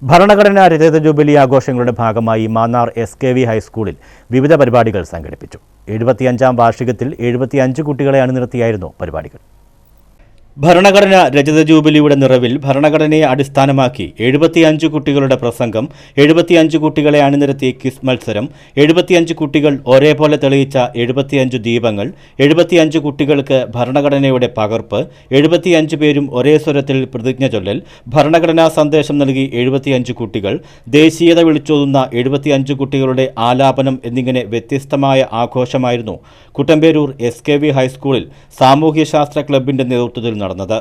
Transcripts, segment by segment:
ഭരണഘടനാ രജത ജൂബിലി ആഘോഷങ്ങളുടെ ഭാഗമായി മാന്നാർ SKV ഹൈസ്കൂളിൽ വിവിധ പരിപാടികൾ സംഘടിപ്പിച്ചു. 75ാം വാർഷികത്തിൽ 75 കുട്ടികളെ അണിനിരത്തിയായിരുന്നു പരിപാടികൾ. ഭരണഘടനാ രജത ജൂബിലിയുടെ നിറവിൽ ഭരണഘടനയെ അടിസ്ഥാനമാക്കി 75 കുട്ടികളുടെ പ്രസംഗം, 75 കുട്ടികളെ അണിനിരത്തി ക്വിസ് മത്സരം, 75 കുട്ടികൾ ഒരേപോലെ തെളിയിച്ച 75 ദീപങ്ങൾ, 75 കുട്ടികൾക്ക് ഭരണഘടനയുടെ പകർപ്പ്, 75 പേരും ഒരേ സ്വരത്തിൽ പ്രതിജ്ഞ ചൊല്ലൽ, ഭരണഘടനാ സന്ദേശം നൽകി 75 കുട്ടികൾ, ദേശീയത വിളിച്ചോതുന്ന 75 കുട്ടികളുടെ ആലാപനം എന്നിങ്ങനെ വ്യത്യസ്തമായ ആഘോഷമായിരുന്നു കുട്ടമ്പേരൂർ SKV ഹൈസ്കൂളിൽ സാമൂഹ്യശാസ്ത്ര ക്ലബിന്റെ നേതൃത്വത്തിൽ നടന്നത്.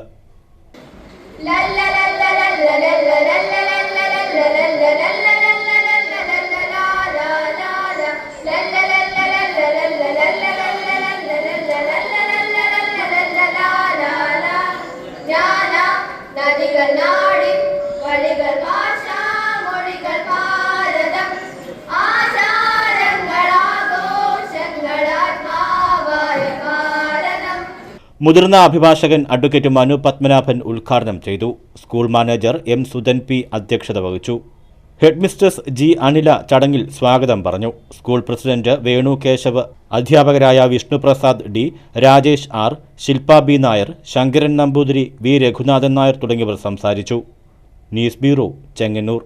മുതിർന്ന അഭിഭാഷകൻ അഡ്വക്കേറ്റ് മനു പത്മനാഭൻ ഉദ്ഘാടനം ചെയ്തു. School manager M. Sudhan P. അധ്യക്ഷത വഹിച്ചു. Headmistress G. അനില ചടങ്ങിൽ സ്വാഗതം പറഞ്ഞു. സ്കൂൾ പ്രസിഡന്റ് വേണു കേശവ്, അധ്യാപകരായ വിഷ്ണുപ്രസാദ് D, രാജേഷ് R, ശില്പ B. നായർ, ശങ്കരൻ നമ്പൂതിരി, V. രഘുനാഥൻ നായർ തുടങ്ങിയവർ സംസാരിച്ചു. News bureau, Chengannur.